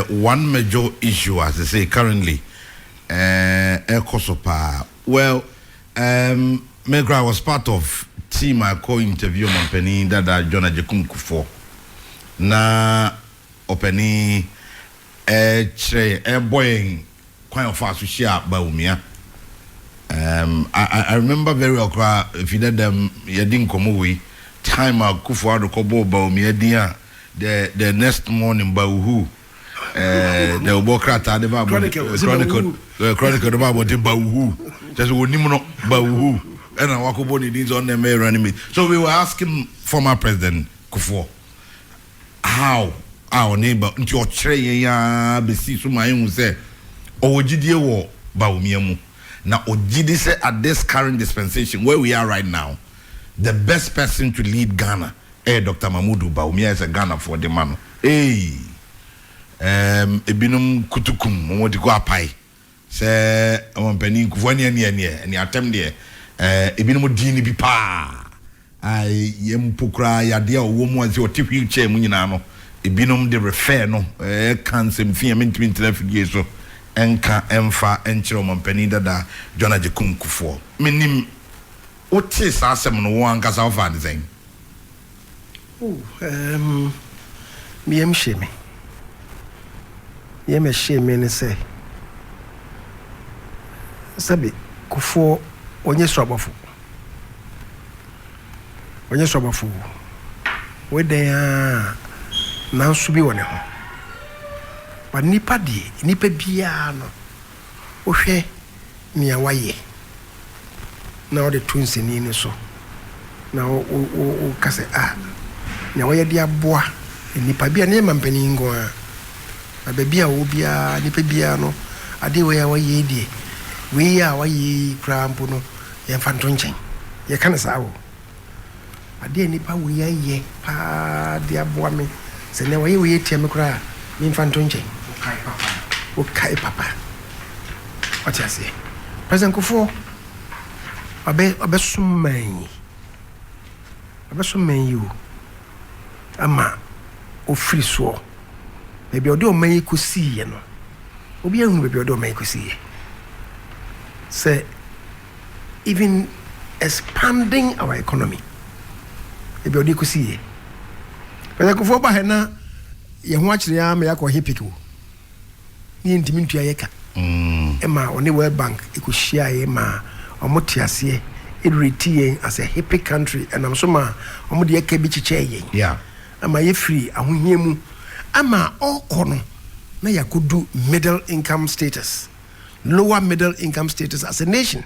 one major issue, as they say currently, Ekosopa. Well, Megra was part of team I co-interview Mampeni that John Ajekunku for. Na Openi boying quite fast to share Bawumia. I remember very well if you did them you didn't come away time I Kufu to Kobo Bawumia dia the next morning Bawu the Bokrata the Chronicle about the Bawu just Wonimono Bawu and I walk about it on the mayor enemy. So we were asking former President Kufu how our neighbor into your tray ya be see so my own say Ojidie wo Bawumia mu. Now, Ojidi said at this current dispensation, where we are right now, the best person to lead Ghana, Dr. Mahmoud Bawumia is a Ghana for the man. Ebinum kutukum, mwoti kwa pai. Se, wampeni kufwani and the attempt there. Ebinum dini bipa. Yempukra yadia uomu wazi o tip wheelchair munyinano. Ebinum de refer no. Cancer mfiya minti telefi so. Enka emfa enchiro mampeni dada John Ajekunku for minim ote sa asem no wo anka sa ofa de zen mi em sheme yem sheme ne say sabi kufo onye sobofo we dey na nsubi wone ho but nipa bia no ohwe nia waye na o de tunseni ni so na o kase nia waye dia boa nipa bia na mampani ngo a bia wo bia nipa bia no ade we ya waye die we ya waye krampo no ye fanto nchen ye kana sa wo ade nipa we ya ye pa dia boa me se ne waye we tie me kra me fanto nchen Kai papa. What you say? President Kufu, abe sumen you. Ama o free so. Maybe odo man ku see no. Obi ehun maybe odo man ku see. Say even expanding our economy. Maybe odo ku see. President Kufu ba he na ye ho akire ya me yakọ hipiku. Ni ntimi ntua yeka ema oni World Bank ikushia ye ma omotiase edretie as a hippie country and am so ma omode yeka bi chiche ye yeah ama ye free ahohiemu ama okono na yakodu middle income status lower middle income status as a nation.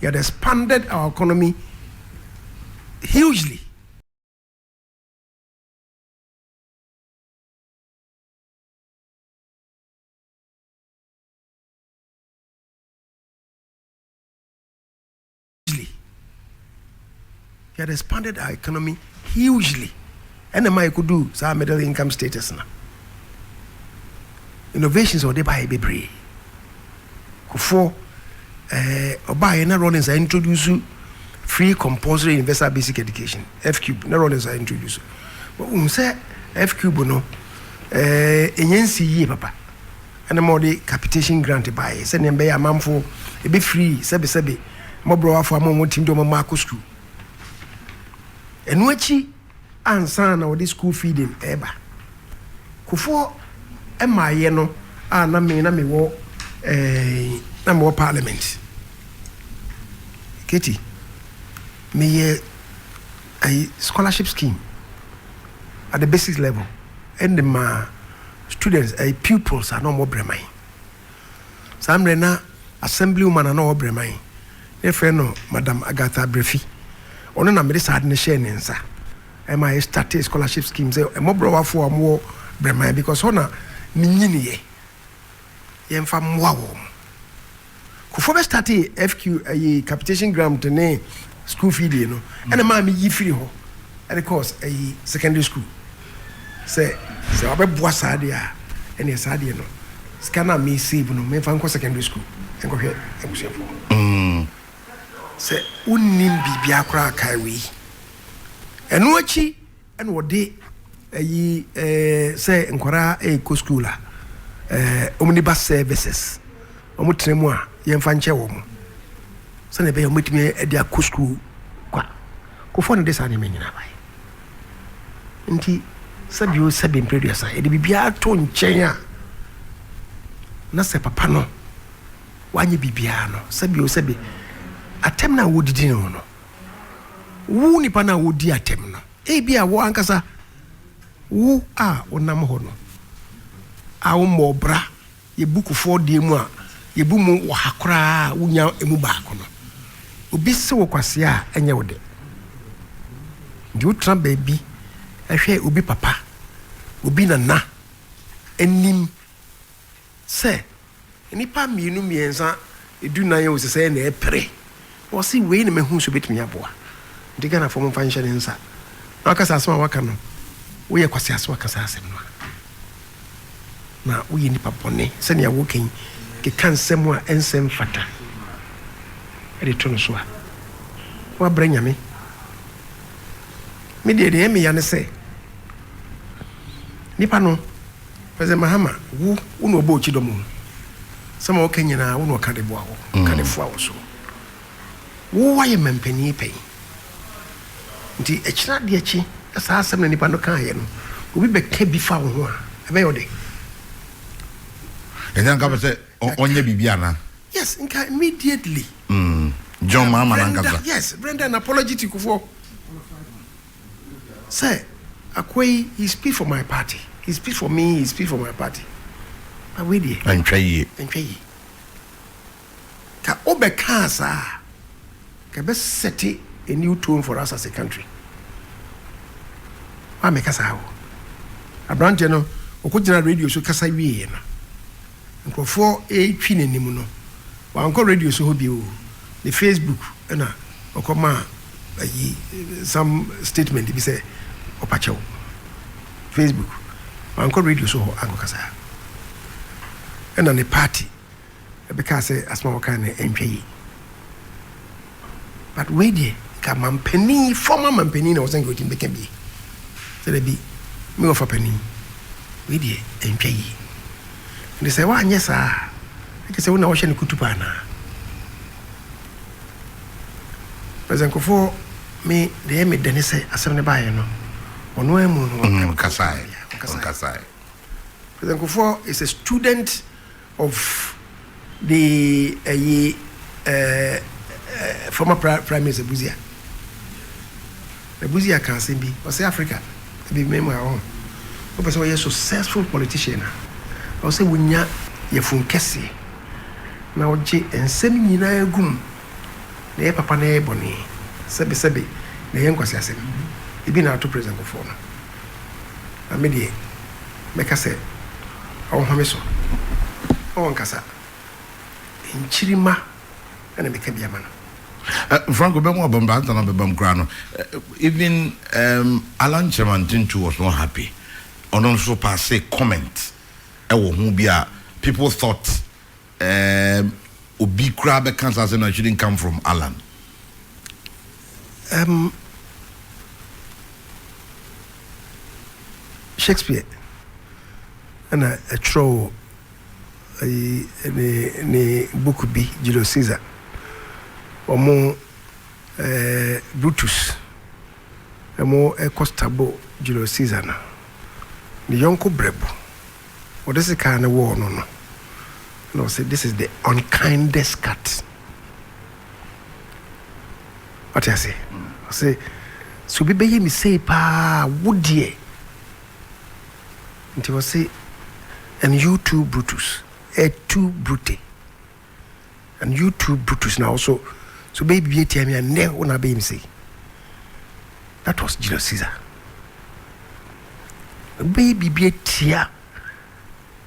You had expanded our economy hugely. Had expanded our economy hugely. And the could do some middle income status now. Innovations or they buy baby. Kufo buy na runners are introduce free compulsory universal basic education. F-cube na runners are introduce. But say F-cube no enyensi ye papa. And more the capitation grant buy. Send them be a mamfo e be free sebe mo bro for mo team do mo mark school. And wachi ansa na wodi school feeding eba Kufo emaye no na me wo parliament Katie me a scholarship scheme at the basic level and the students pupils are no more bremai some rena assemblywoman are no more bremai e friend no Madam Agatha Brefi ono na me decide ne share nensa am I start a scholarship scheme say e mo browa for mo brema because ona ni nyini ye yemfa moa wo Kufo be start FQ capitation grant ne school fee dey no and ma me yi free ho and of course secondary school say obeboa saade a ene saade no scanner me save no me fa nko secondary school enko hwe ebusiafo se unnim bibia kra kai wi eno achi ene wode say nkwara go school omnibus services omutremu a yemfa nche wo mo se ne be omutimi e dia go school kwa ko fo ne de sa ne menyina bai nti sabio sabe producer e de bibia to nchen a na se papa no wanye bibia no sabio sabe atem na wodidi no wu nipa na wodi atem no e bia wo ankasa wu a onam ho no a wo mobra ye buku 4 die mu a ye bu mu wo hakora wunya emu baako no obi se wo kwase a enye wo de ndi utra baby ehwe obi papa obi nana enim se nipa mienu miensa edu nan ye wo se na epre wo si we ne mehu so betumi aboa ndi gana fo mo fansha ne nsa akasa asoma waka no wo ye kwase aso akasa asem no na wo ye nipa bone se ne wo ken ke kansem a ensem fata e to no so a wa branya me de me ya ne se nipa no pese mahama wo no obo chi do mu se ma wo ken nyina wo no ka de bo awo ka de fo awo so wo wa ye mempani pay nti echira de echi asa asem na nipa no kan ye no obi be ka bi fa wo ho a ebe yo de and then ka say onye bibia na yes nka immediately John mama nangasa yes Brenda an apology to Kufo say Akwai he speak for my party he speak for me he speak for my party but we dey entweye ka obeka sa ka be set a new tone for us as a country wa me kasa ho abrante no okugina radio so kasa wie na nkofo twi nanim no wa nko radio so ho bi o the Facebook na okoma ayi some statement bi say opacho Facebook wa nko radio so ho anko kasa na ne party because asma wakan entwe but we dey ka mampeni former mampeni na wasan gotin be kan bi say be me of penny we dey entwe they say wa anyesa I say una wo hye ne kutupa na president Kofo me dey me dene say asem ne bae no ono emu no kasai president Kofo is a student of the former prime minister Buzia can say be or say Africa be member on o person we successful politician o say wunya ye funkese na oje ensem nyina agum na ye papa na ye boni sebe na ye nkwase asem ebi na to president Kofo no amedie meka say o homeso o nkasa nchirima ana meka bia mana Franco Bemo Bombanta na Bebam Grano even Alan Chamantintu was not happy on also pass a comment people thought Obi Krabe Kansas and shouldn't come from Alan. Shakespeare and a throw a book be Julius Caesar or more Brutus a more Costabo Julius Caesar the Yonko Brebo. Well, this is kind of war, no. Say this is the unkindest cat. What I say? I say, so be me say pa woodie. And he was say, and you too, Brutus, too brute, and you too, Brutus now. So baby, tell me and never wanna be me say. That was Julius Caesar. Baby, be tia.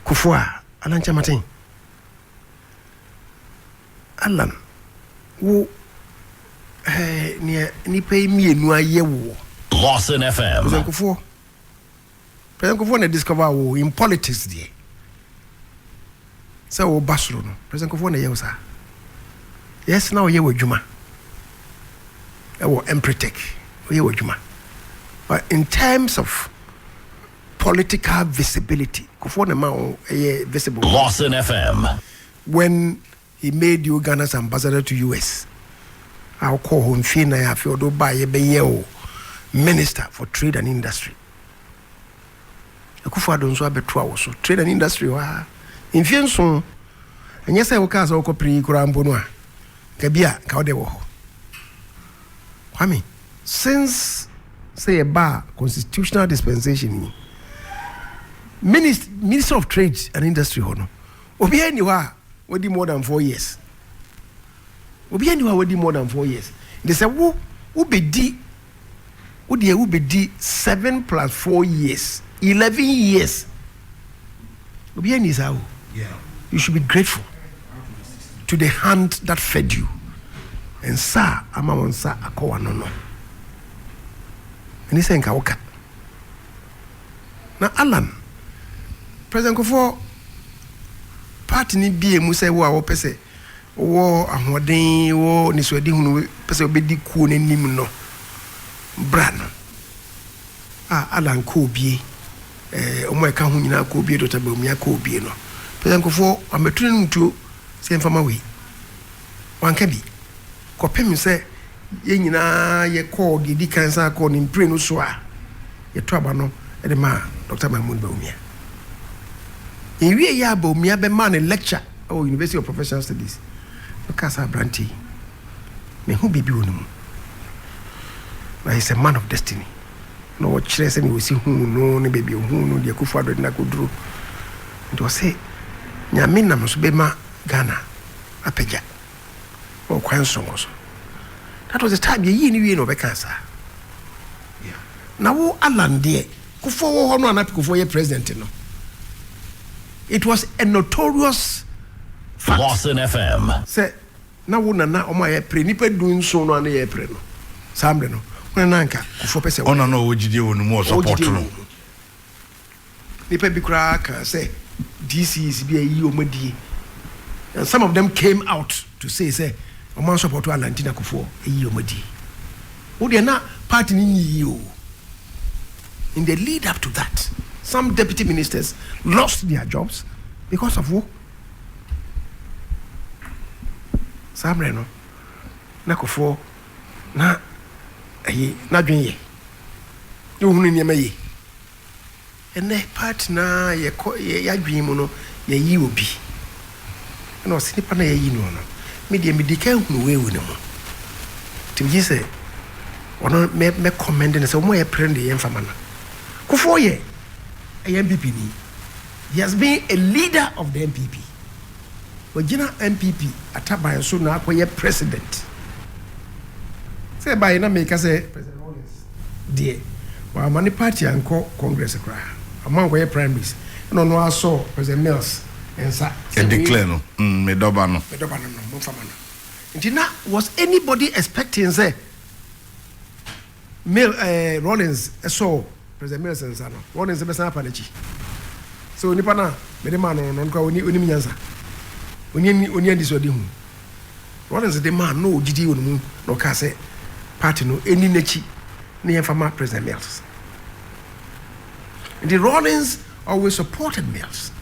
Kufwa Alan Chamatin Alan wo ni pay me enu aye wo Lawson FM President Kufwa na discover wo in politics there so wo basro no President Kufwa na ye sa yes now ye wo dwuma e wo empretech ye wo dwuma but in terms of political visibility. Kufo na ma visible. Lawson FM. When he made Uganda's ambassador to US, I'll call him Fina Yafiodo Baye Beyeo, Minister for Trade and Industry. Akufo Addo nso abeto awo so trade and industry wa. Infien so enye say wo ka so ko pri kura mbo no a ka bia ka ode wo ho. Kwame, since say a bar constitutional dispensation Minister of Trade and Industry hono obi aniwa wodi more than 4 years. Obi aniwa wodi more than 4 years. They say wo bedi 7 plus 4 years, 11 years. Obi aniwa, yeah, you should be grateful to the hand that fed you. And sa ama won sa akowa no ni say nka woka na Alan President Kofo party ni bie mu say wo a wo pese wo ahoden wo ni so adi hunu pese obedi kuo nanim no bra no Alan ko bie omo eka ho nyina ko bie Dr. Bawumia ko bie no President Kofo ametunu ntuo say mfama we wanka bi kopem say ye nyina ye call di kansa call ni brain no so a ye to aba no e de ma Dr. Bawumia in we ya Bawumia be man a lecture at University of Professional Studies because Branty me who bibi wonu but he's a man of destiny no what chere say we see hu no ne baby hu no de Akufo Addo na koduro ndo say nyame nam so be ma Ghana apeja o kwanso so. That was the time ye ni no be cancer. Yeah. Now wo Alan there Kufo wo no anapi Kufo ye president no. It was a notorious fact. Lawson FM. Say na wo na o ma ye pre nipa dun so no na ye pre no. Sambre no. Wona nanka Kufo pese ona no ogide wo no mo support no. Nipa bi kra ka say DC is be yi omadi. And some of them came out to say Oman support to Alantina Kufo eyi omadi. Wo de na party ni yi o. In the lead up to that, some deputy ministers lost their jobs because of war. Samre no na Kufo na dwen ye. Yo hunu ni ma ye. Ene part na ye adwen mu no ye yi obi. Na osinipa na ye yi no no. Media medical hunu we no mo. Tim say ono me commend na say mo ye prend ye mfama na. Kufo ye a MPP ni. He has been a leader of the MPP. Wajina MPP ataban so na akoye president. Say by na make say President Rollins. Die. Wa mani party anko Congress kra. Among koye primaries. No no aso President Mills. And declare no me doba no was anybody expecting say Rollins saw President Mills and Sano Rollins be san panachi so nipa na me de man no nka oni nyansa oni disodi hu Rollins the man no ogidi onu no ka say party no eni nachi na yefama President Mills and the Rollins always supported Mills.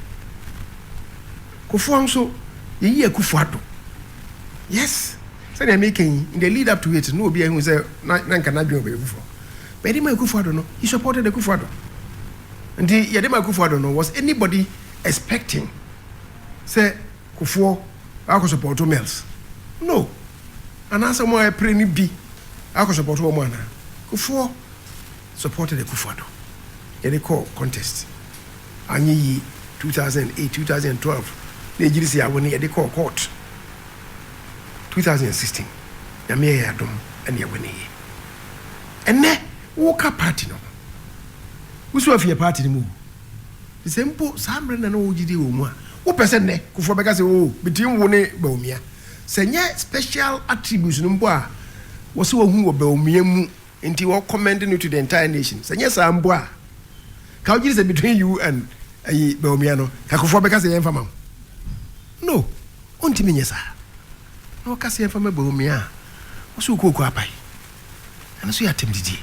Kufo so ye Akufo Addo. Yes. So they making in the lead up to it no be who say na nka na dwen Akufo. But the Akufo Addo no, he supported the Akufo Addo. And the Akufo Addo no was anybody expecting say Kufo akọ support Mills. No. And as someone pray ni bi akọ support wo man. Kufo supported the Akufo Addo. They call contest. Anyi 2008 2012 Nigeria when they call court 2016 Yame Yadom and Yawini and ne woka party no wusu afia party mu the simple sambre na no gidi wo mu a wo person ne Kufo beka say oh between wo ne Bawumia senye special attributes no mbo a wo se wo hu wo Bawumia mu enti wo commending to the entire nation senye sambo a ka gidi say between you and Bawumia no ka Kufo beka say yemfama no ontimi nyesa no ka say yemfama Bawumia wo so ko apai ana so ya temdidi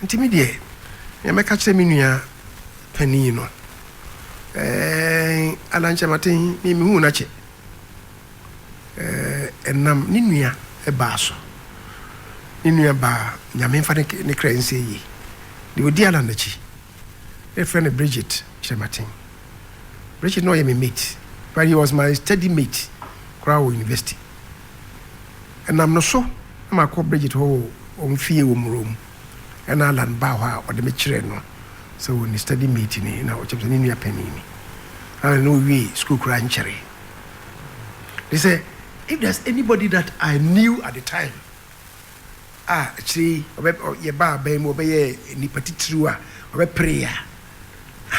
ntimi de ya me catch me nua pani no alanche matin me hu na che enam ni nua e ba so ni nua ba nyame fa ne kra nse yi de odi ala na chi e friend Bridget Chematin. Bridget no me mate, but he was my study mate Crow University. And I'm not so I'm a call Bridget ho on fee room and Alan Bawa or the Michireno. So when the study meeting in our chapter in your penny. I know we school crying cherry. They say if there's anybody that I knew at the time, actually, your bar bam obey any particular or a prayer.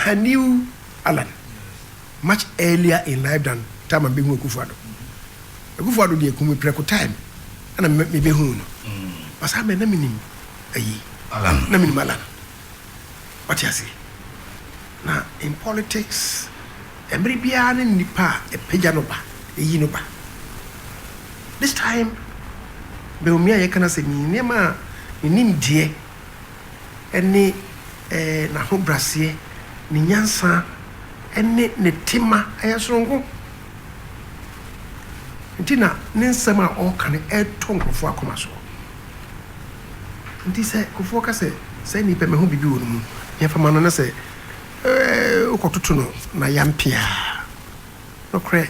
I knew Alan much earlier in life than time I'm being Kufuado. Kufuado de kumi preko time and I met me be who. But I'm a name Alan. Name Alan. What you say? Now in politics, every bian in Nipa a pejanoba, a yinoba. This time, Bawumia you can say me nema in die any na ho brasie ni nyansa ene ne tema ayasrongo ntina ne nsema o kan e tonkrofo akoma so nti se kofo ka se ni pe me ho bibi wonu mu ya fama no na se ukototo no na yampia no kre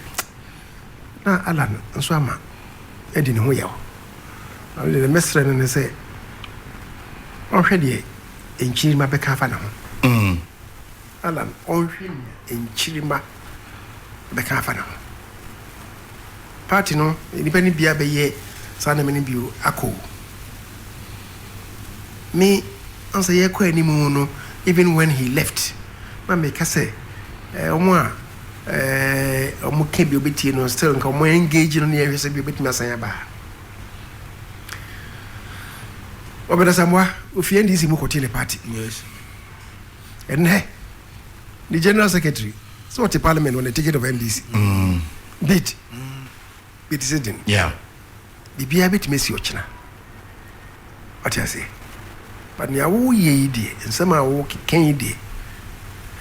na Alan nso ama edi ne ho yawo ale le mesre ne se o hwede enchiri ma beka fa na ho Alan on hwim enchiri ma beka fa na ho party no ni bani bia be ye sa na me ni bio akọ me answer ye kwa ni mu no even when he left ma me ka say omo a omo ke bi obetie no still nka omo engage no ye hwese bi obetimi asanya ba obeda samwa ofie ndisi mu kote le party yes and the general secretary so what the parliament on the ticket of NDC bit sitting yeah the bia bit mesi ochina what you say but nya wo ye die nsema wo ken die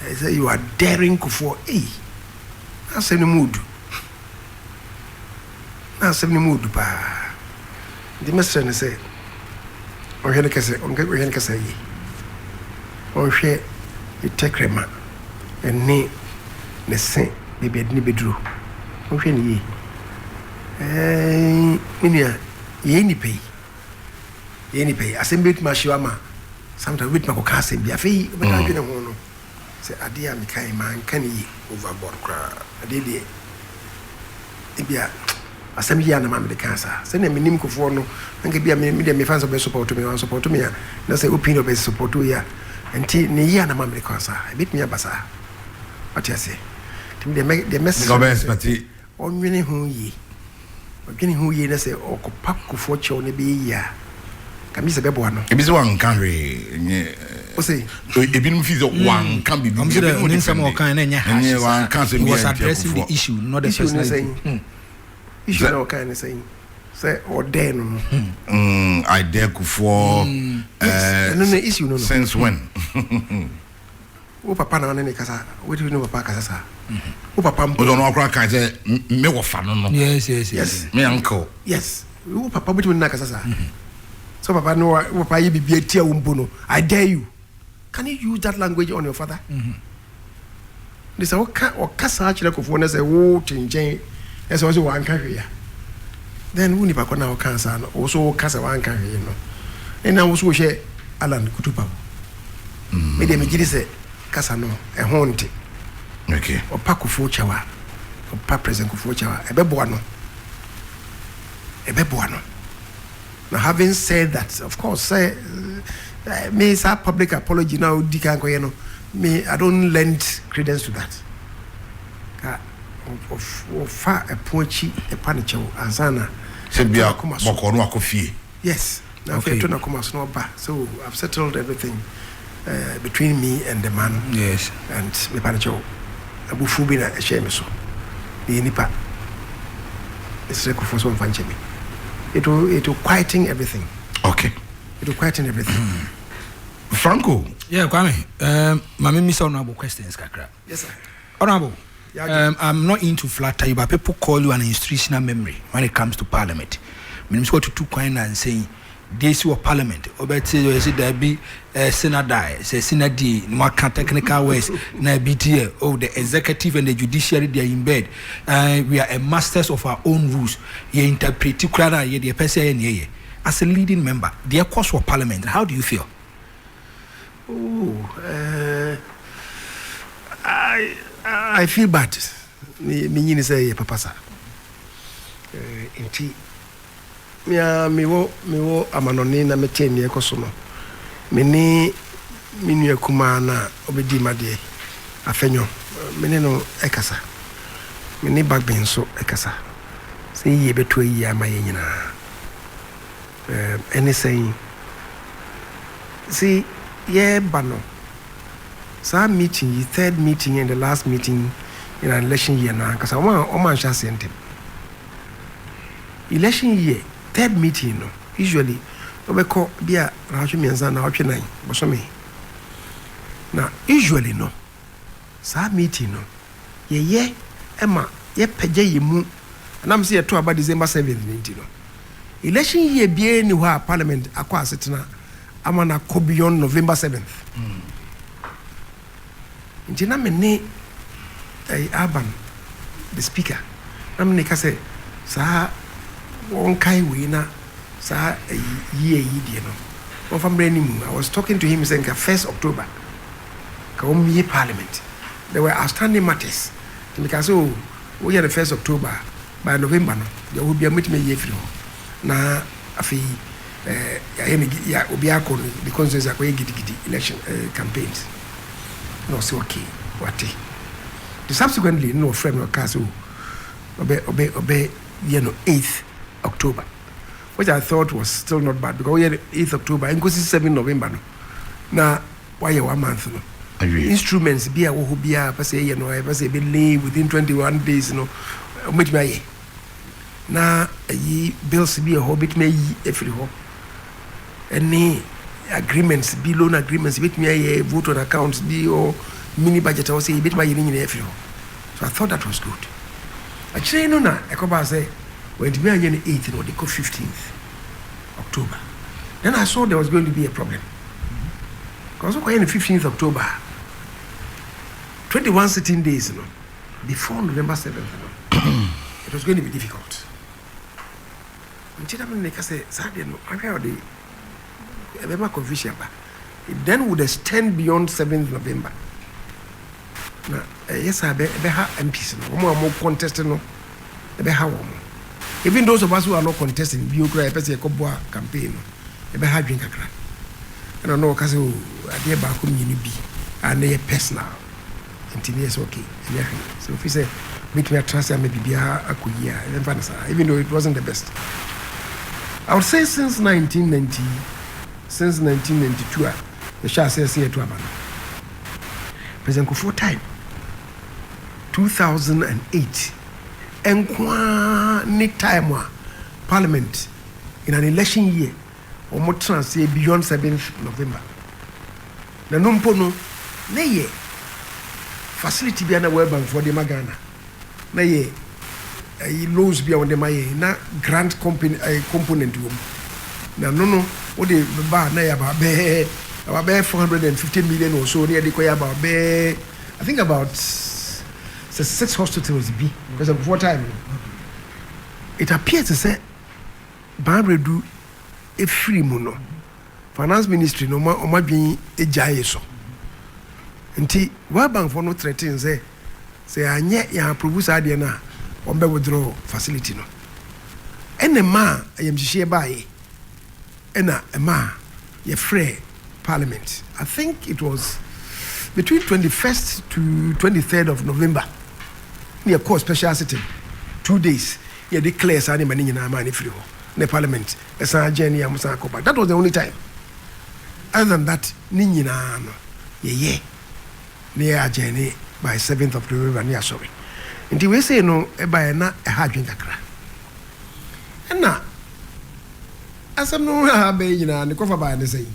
I say you are daring for asem ni mood pa the mestre ne say on hene kase yi on hwe itekrema eni ne sen bibi adini beduro on hwe ni minia ye ni pay asem bit ma shiwama sometimes bit ma ko ka asem bia fe be ka dwene ho no se ade a me kai man kan yi overboard kra ade de bia asem yi ana ma me de kansa se na minim kofo no nka bia me de me fans be support me na se opinion be support ya enti ne yi ana ma me de kansa bit me abasa what you say tim de message go best party onwene ho yi na se okopa kofo che ne be ya kamisa be bo ano ebi se wan kan re nye o say ebi no fi so wan kan bi I'm sure the some of kind enya nye wan kan se he was addressing the issue not the personality issue no kind of saying say ordain I dare Kufo no issue no since when o papa na ne kasa we do no papa kasa sa o papa o don't know akra kan say me wo fa no yes me uncle yes o papa but na kasa sa so papa no papa yi bibia tia wo mbo no I dare you can you use that language on your father this o kasa akire Kofo na say wo tinjen ese wo wan ka hwe ya then woni pa kona o kansa no wo so kasa wan ka hwe no ena wo so hwe Alan Kutupa me de me giri se kasa no e honte okay o pa Kofo chawa o pa president Kofo chawa e be boa no now having said that of course say me say public apology now dikan ko no me I don't lend credence to that of fa a pochi a panicho ansana se bia boko no akofie yes now okay. To na come as no ba so I've settled everything between me and the man yes and me panicho abufu bi na e share me so the nipa it's like for some fanche me it will quieting everything okay it will quieten everything Franco. Yeah, Kwame. Mami miss honorable questions, kakra. Yes, sir. Honorable. Yeah, I'm not into flatter you, but people call you an institutional memory when it comes to parliament. Means what to two coin and saying this was parliament. Obet say there be Senate, say Senate, more technical ways, na BTA. Oh, the executive and the judiciary they are in bed. We are a masters of our own rules. You interpret crana ye the person ye. As a leading member, their course for parliament. How do you feel? Oh, I feel bad. Me say papa sa. Inti me wo amanoni na mete ne ekoso no. Me ni minu akuma na obedi made afenyo. Me ne no ekasa. Me ni Bagbin so ekasa. Say ye beto yi amaye nyina. Anything. See, yeah, bano. Some meeting, the third meeting and the last meeting in an election year now, because I want to send him. Election year, third meeting, no. Usually, we call be a Kyei Mensah na option 9, but so me. Now, usually, no. Some meeting, no. Yeah, Emma, yeah, peje mu. And I'm saying to about December 7th, no. Election year be anywhere parliament akwa setna amana ko beyond November 7th. Ntina me ne Urban the speaker am ne ka say sa won kai we na sa year yi die no. Won fam brand new. I was talking to him saying 1st October ka o mi parliament. There were outstanding matters. Because we are the 1st October by November no there will be a meeting year free. Na afi ya obi akọ the consensus akọ gidi election campaigns no say okay what the subsequently no frame no cast obe you know 8th October, which I thought was still not bad because we had 8th October and goes 7 November no na why 1 month no instruments be a wo be a pass you know pass be lay within 21 days no make me na bills be a hobbit me every ho any agreements be loan agreements with me vote on accounts be or mini budget or say bit my every ho. So I thought that was good. Actually no na I come say when to be on 8th or they go 15th October. Then I saw there was going to be a problem. Because on the 15th October 21 sitting days you know, before November 7th you know, it was going to be difficult. It then would extend beyond 7th November. Now, yes, I be MPs no more contesting no. Even those of us who are not contesting, be okay. Person Koboa campaign, ebe ha drink akra. I don't know because I dear back home you be and they personal. Until yes, okay. So if you say meet me at transfer maybe be a year, even though it wasn't the best. I would say since 1992, the Shah says here to Aban. President Kufuor time, 2008, and one time Parliament in an election year, or more say beyond 7th November. Na numpono, ne ye facility be an web for the Magana. Na ye loans be on the maye na grant company component room na no what the bar na about 450 million or so near the koya about I think about 6 hospitals be because of what time it appears to say Barbara do a free mono finance ministry no ma dwen ejaye so nti World Bank for no threaten say anye ya approve sa de na on be withdraw facility no enema ayemhihie bae ena ema ye free parliament. I think it was between 21st to 23rd of November near court special sitting 2 days ye declare sa ni mani nyina ma ni free ho ne parliament esa ageni ya musa ko back. That was the only time. Other than that ni nyina no ye ne ageni by 7th of November near sorry. Nti we say no e ba na e ha dwen kakra na asam no ha be nyina ne kofa ba ne say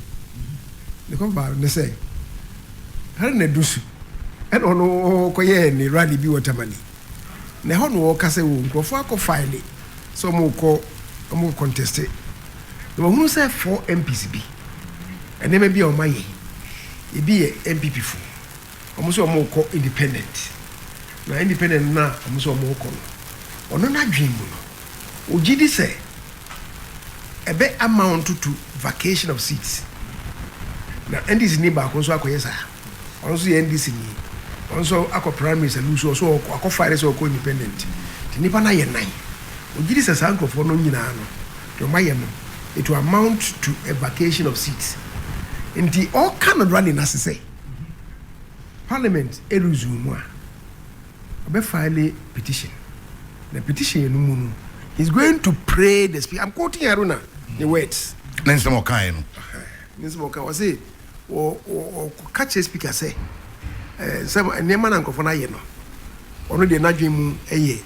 the come back they say her na dusu and ono koye ni rally bi watermani na ho no ka say wo nkrofo akofile so mo contest e wo say 4 MPs bi and then maybe o maye e bi MPP fu omo so mo ko independent na independent na omo so mo ko no ono na dream no o gidi say ebe amount to vacation of seats na NDC ni ba ko so akoyesa ono so NDC ni ono so akọ primary solution so akọ fire so ko independent ti nipa na ye nan o gidi say sankofo no nyina no to maye no it will amount to a vacation of seats in the all kind of rally say parliament resume a file petition the petition no mu is going to pray the speaker. I'm quoting Aruna the words Nenso mo kan no Nenso mo kan was say o catch the speaker say some nema na nkofo na ye no ono de na dwen mu eye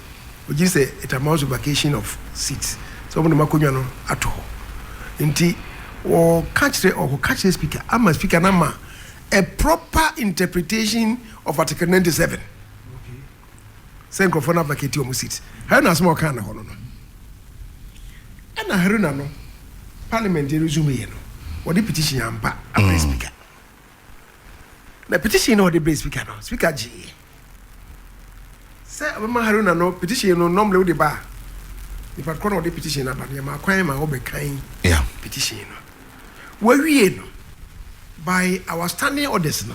o gi say it amounts to vacation of seats so mo na makonwa no ato nti or catch the speaker ama speaker na ma a proper interpretation of article 97 say nkofo na vacate o mu seats how na small kan na hono no na haruna no parliament resume ye no what the petition ampa a speaker na petition no the brain speaker no speaker G say abama haruna no petition no normally we dey ba if I call the petition na ba ma kwan ma obekan yeah petition no we no by our standing orders no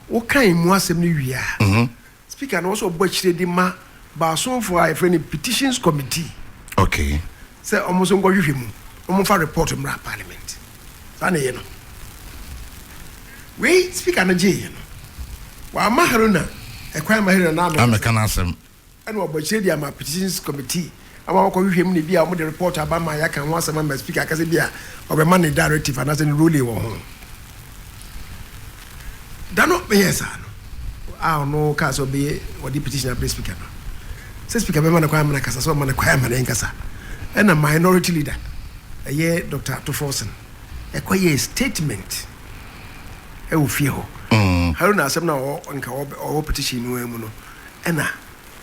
wo kan mu asem no wia speaker no also bochire di ma ba so for a friend petitions committee okay say almost go hwehwe mu omo report mra parliament sana ye no we speaker na je ye no wa ma haruna e kwan ma haruna na ameka na asem ene obochire di ama petitions committee ama ko hwehwe mu ne bia omo de report aba ma ya kan wa asem ma speaker akase bia obema ne directive and as in ruling wo ho dano be yes no no ka so be what the petition na speaker no say speaker be ma na kwan ma na kasa so ma na kwan ma na nkasa and a minority leader Dr. Atoforsen a statement e wo fie ho haruna asem na o nka o petition no emu no and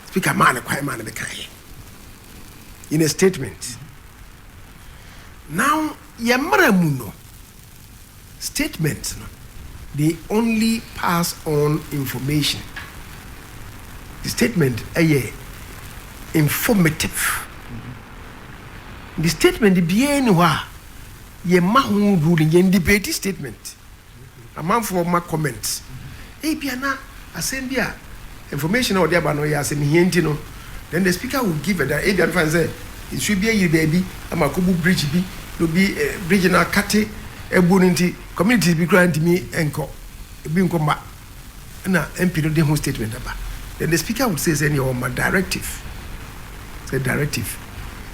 speaker man kwai man be kai in a statement now yamra mu no statement no they only pass on information the statement informative the statement bien wa ye ma hu ruling ye debate statement a man for my comments bia na asembia information or there ba no ya asem hienti no then the speaker will give it that bia fan say it should be a baby ama ko bu bridge bi no be bridge na kate ebu nti community bi grant me enko bi nko ma na MP no de whole statement aba then the speaker would say any or my directive say directive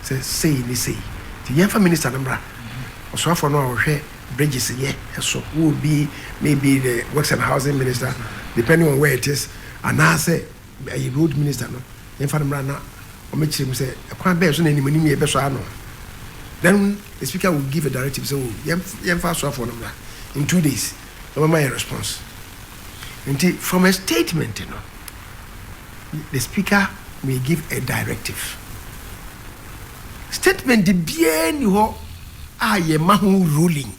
say ni say the young minister number so for no hwe bridges here so will be maybe the works and housing minister depending on where it is and I say a road minister no young number na o me chim say kwan be so na ni mani e be so ano then the speaker will give a directive so young so for number in 2 days no my response until from a statement you know the speaker may give a directive statement the bien ho aye mahu ruling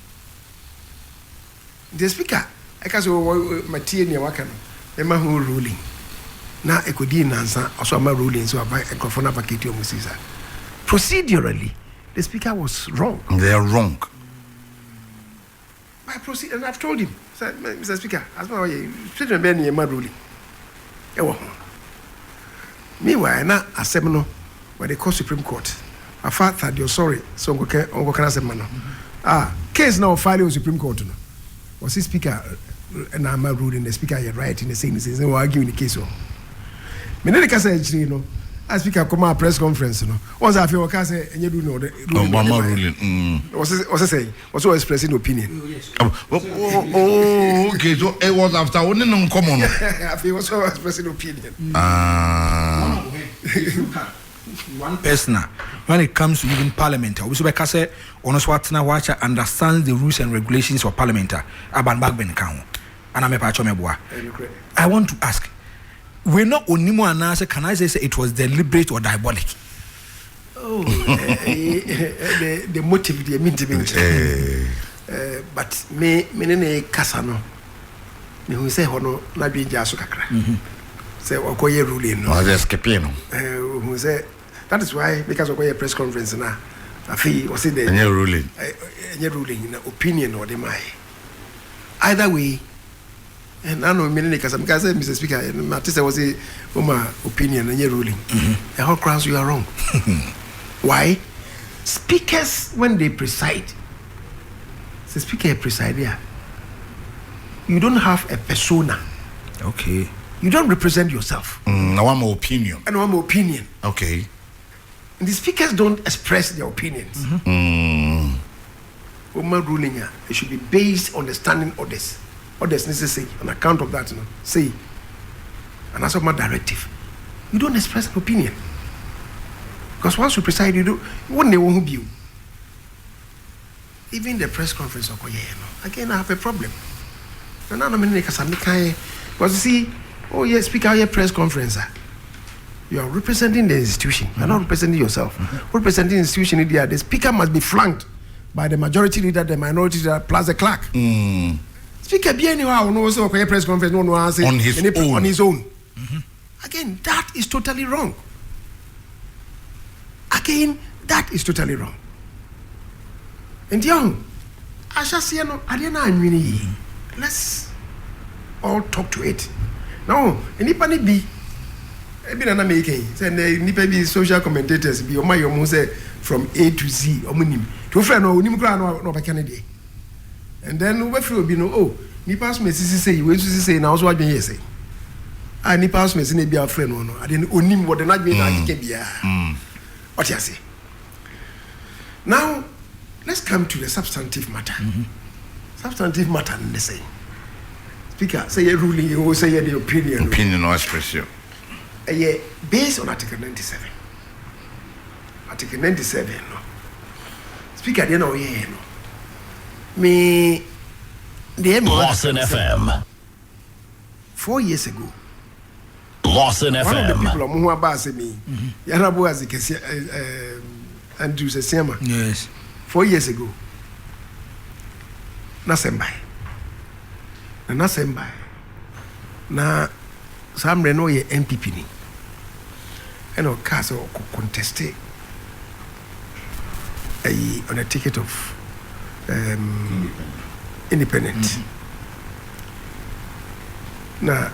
the speaker I can say matie ne waka no e mahu ruling na ekodi nansa also ma ruling so aba ekrofo na vacate o musisa procedurally the speaker was wrong. They are wrong. I proceed and I've told him Mr. Speaker as my statement be ne ma ruling e wo meanwhile na asem no where they call Supreme Court I thought that you're sorry so ongo kana se mano case now filing on Supreme Court no was the speaker and I'm ruling the speaker you're right in the same sense we argue in the case me ne ka say chiri no as speaker come a press conference no once I feel ka say enye do no the ruling was say was expressing opinion okay so it was after one no come on I feel was expressing opinion one person when it comes to even parliament, we should say on Swatna watcher understands the rules and regulations for parliament. Aban Bagbin count. And I'm a patch I want to ask, we're not only more an answer. Can I say it was deliberate or diabolic? Oh, the motive, the mean, but me Casano. Me say hono na bi jaso kakra. Say okoye ruling no. Just escaping. Who say that is why because okoye press conference na afi o say the any ruling. Any ruling na opinion or the my. Either way, and I know many because Mr. Speaker, Matisse was a opinion and your ruling. The whole crowds you are wrong. Why? Speakers when they preside, the speaker preside here. You don't have a persona. Okay. You don't represent yourself. I want my opinion. And I want my opinion. Okay. And the speakers don't express their opinions. Woman ruling here, it should be based on the standing orders. Orders necessary on account of that, you know. Say, and that's my directive. You don't express an opinion. Because once you preside, you won't know you. Even the press conference, again, I have a problem. And I'm because you see, oh yes, speak out your press conference. You are representing the institution. You're not representing yourself. Representing the institution, the speaker must be flanked by the majority leader, the minority leader, plus the clerk. Speaker be anyhow, no so press conference, no answer on his own. Again, that is totally wrong. Again, that is totally wrong. And young, I shall see no, I didn't know. Let's all talk to it. No, anybody be na making. Send the be social commentators be my say from A to Z. Omunim. To friend no unim kra no ba Kennedy. And then we feel be no oh nipa me say we say na so adwen yes say. Ah nipa me say na be a friend no. I didn't onim what the na adwen na kike bia. What you say? Now let's come to the substantive matter. Substantive matter in the same. Speaker, say a ruling, you say the opinion. Opinion or expression. Based on Article 97. Article 97, no. Speaker, you know, no. Me, the Lawson FM. 4 years ago. Lawson One FM. of the people who are basing me, Yanabu as Andrew Sema. Yes. 4 years ago. Nasembai. Na nasembai. Na some reno ye MPP ni. Eno kasa ko conteste on a ticket of independent. Na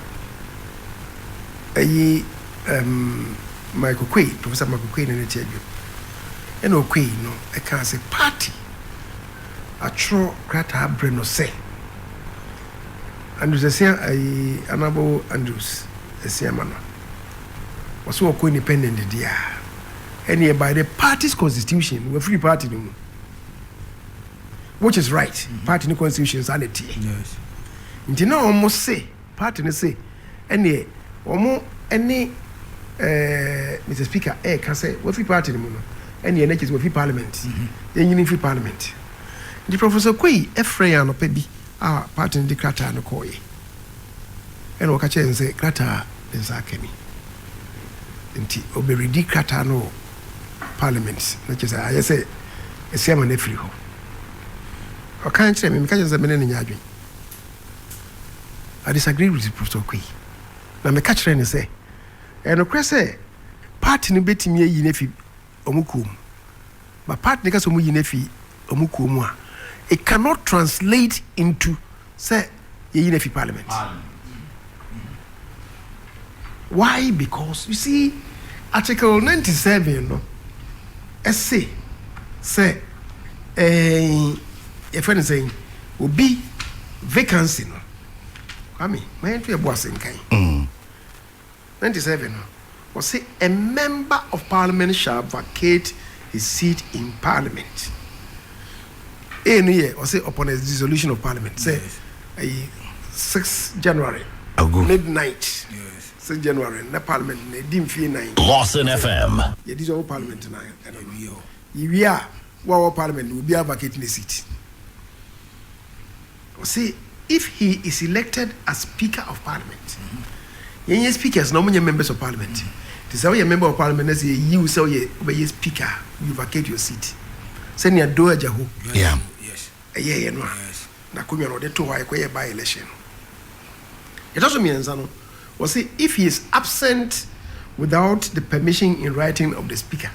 Michael Kyei, Professor Michael Kyei na chejo. Eno Kyei no e can say party atro krata breno say Andrews say Anabo Andrews Esiamano was so independent dia and by the party's constitution we free party no which is right party no constitution sanity Yes. nti na almost say party no say any omo any Mr. Speaker can say we free party no any next is we free parliament any free parliament. The Professor Kyei Efrey no pebi party the krata no koye and o ka che nse krata nsa kani nti oberedi krata no parliament na che say aye say esiama na free ho o kan kire me ka che nse me ne nya adwen. I disagree with Professor Kyei na me ka kire ne say no kire say party no betimi yi na fi omukom but party ne ka so mu yi na fi omukom a it cannot translate into say a parliament. Why? Because you see, Article 97, no, say, a friend is saying, will be vacancy. No, I mean, my entry was in kind. 97, no, will say a member of parliament shall vacate his seat in parliament. Any year, or say upon a dissolution of parliament, say 6 January, midnight, since January na parliament na dim fie 9 Lawson FM ye dis all parliament na we are our parliament will be vacating the seat. See, if he is elected as speaker of parliament yenye speakers no many members of parliament to say you member of parliament say you say you speaker you vacate your seat send your door jaho yeah yeah no na kunyo no de to why kwa by election it also means no we say if he is absent without the permission in writing of the speaker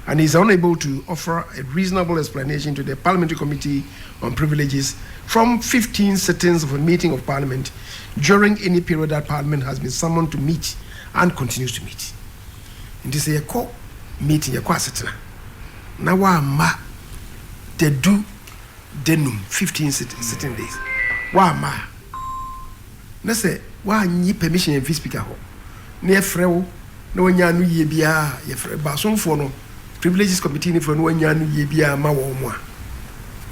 and is unable to offer a reasonable explanation to the parliamentary committee on privileges from 15 sittings of a meeting of parliament during any period that parliament has been summoned to meet and continues to meet. In this year, meeting, a sitting. Now, ma they do denum 15 sitting days. Ma na say, ni permission and speaker ho. Near Frew, no one yanu ye bia, ye Bason for no privileges committee for no one yanu ye bia ma wo mo.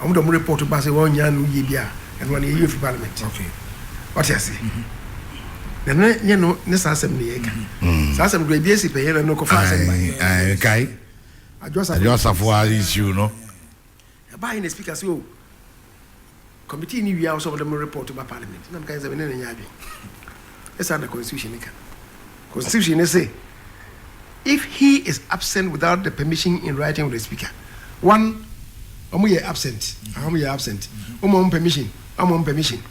I'm going to report to Basse one yanu ye bia and one year for parliament. Okay. What you say? Then you know, this assembly. Assembly grade BSc pay no ko fast. Kai. I just have one issue, no. By in the speaker so committee ni we also them report to parliament. Na mka say na nya bi. Esa na constitution nika. Constitution say if he is absent without the permission in writing of the speaker. One omo ye absent. Omo ye absent. Omo permission. Omo permission.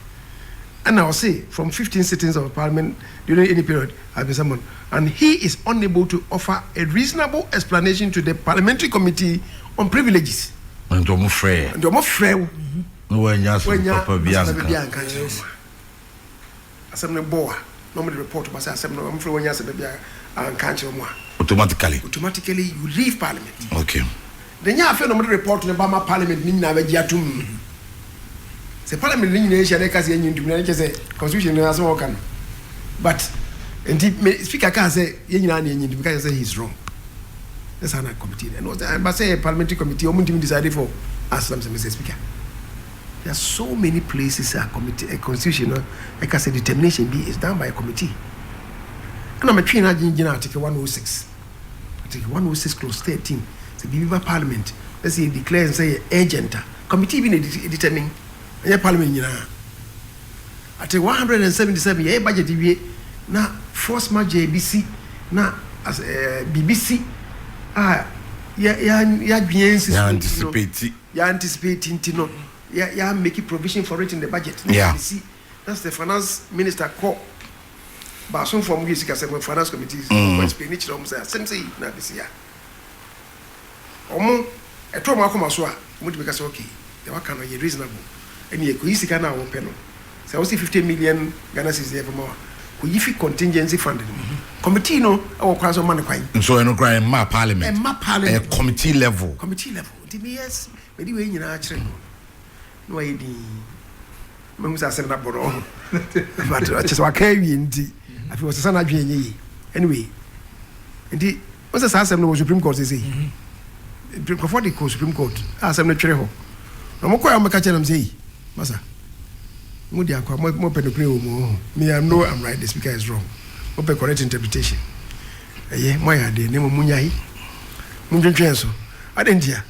And I'll say from 15 sittings of parliament during any period has been summoned, and he is unable to offer a reasonable explanation to the parliamentary committee on privileges. And to move free. And to move free. No one just Papa Bianca. Assembly board normally report to assembly. I'm free when you say and can't automatically you leave parliament. Okay. Then you have to normally report to the Bama parliament. Minna vejiatum. The parliament in Asia, they can say you constitution as well can. But indeed, speaker can say because he's wrong. That's how I committee. And but say a parliamentary committee, or decided for as some Mr. Speaker. There are so many places a committee, a constitution, like I say, determination B is done by a committee. And I'm a trainer in Article 106. Article 106 clause 13. The Biva Parliament, let's say declare and say agent. Committee being determined. Yeah, parliament at 177 yeah budget na force ma JBC na as BBC anticipating no make provision for it in the budget. Yeah. BBC, that's the finance minister call but some from we finance committees expenditure say same say na this year omo eto ma akoma so a mo dey say okay the work can be reasonable. And you could see now open. So I see 50 million Ghana cedis every more. Could you fit contingency funding? Committee no, our class of money quite. So I no crying ma parliament. Ma parliament. Committee level. Committee level. Yes, maybe we in actually. No idea. Mamusa said that bono. But I just wa carry inti. I feel was a son of anyway. Indeed, what's the assembly was Supreme Court say? Before the Supreme Court, assembly treho. No more I'm catching them say. Masa, Moody, I'm more penetrating. Me, I know I'm right. The speaker is wrong. Open correct interpretation. Eh, my idea. Name of Munyai. Munjanso. I didn't hear.